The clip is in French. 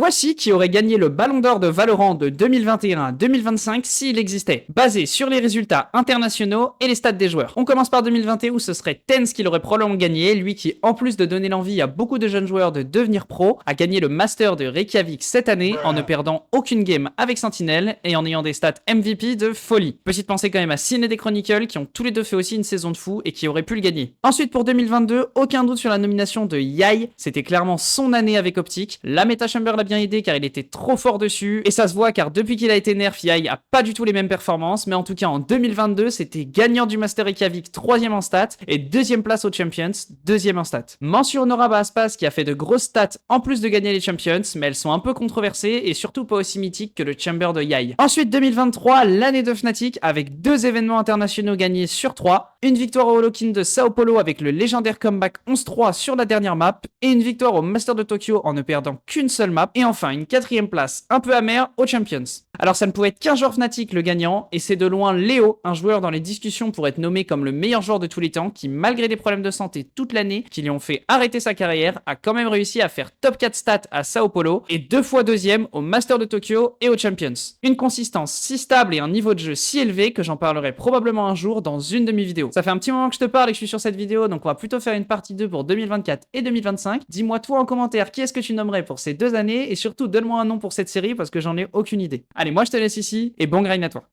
Voici qui aurait gagné le Ballon d'Or de Valorant de 2021 à 2025 s'il existait, basé sur les résultats internationaux et les stats des joueurs. On commence par 2021 où ce serait Tenz qui l'aurait probablement gagné, lui qui, en plus de donner l'envie à beaucoup de jeunes joueurs de devenir pro, a gagné le Master de Reykjavik cette année en ne perdant aucune game avec Sentinel et en ayant des stats MVP de folie. Petite pensée quand même à Sin et des Chronicle qui ont tous les deux fait aussi une saison de fou et qui auraient pu le gagner. Ensuite pour 2022, aucun doute sur la nomination de Yai, c'était clairement son année avec Optic. La Meta Chamber l'a bien aidé car il était trop fort dessus et ça se voit car depuis qu'il a été nerf, Yai a pas du tout les mêmes performances, mais en tout cas en 2022 c'était gagnant du Master Reykjavik 3ème en stats et 2ème place aux Champions, 2ème en stats. Mention honorable à Aspas qui a fait de grosses stats en plus de gagner les Champions, mais elles sont un peu controversées et surtout pas aussi mythiques que le Chamber de Yai. Ensuite 2023, l'année de Fnatic avec 2 événements internationaux gagnés sur 3, une victoire au Holokin de Sao Paulo avec le légendaire comeback 11-3 sur la dernière map et une victoire au Master de Tokyo en ne perdant qu'une seule map et enfin une 4ème place un peu amère aux Champions. Alors ça ne pouvait être qu'un joueur Fnatic le gagnant et c'est de loin Léo, un joueur dans les discussions pour être nommé comme le meilleur joueur de tous les temps qui malgré des problèmes de santé toute l'année qui lui ont fait arrêter sa carrière a quand même réussi à faire top 4 stats à Sao Paulo et 2 fois 2ème au Master de Tokyo et aux Champions. Une consistance si stable et un niveau de jeu si élevé que j'en parlerai probablement un jour dans une de mes vidéos. Ça fait un petit moment que je te parle et que je suis sur cette vidéo donc on va plutôt faire une partie 2 pour 2024 et 2025. Dis-moi toi en commentaire qui est-ce que tu nommerais pour ces 2 années et surtout donne-moi un nom pour cette série parce que j'en ai aucune idée. Allez, moi je te laisse ici et bon grind à toi.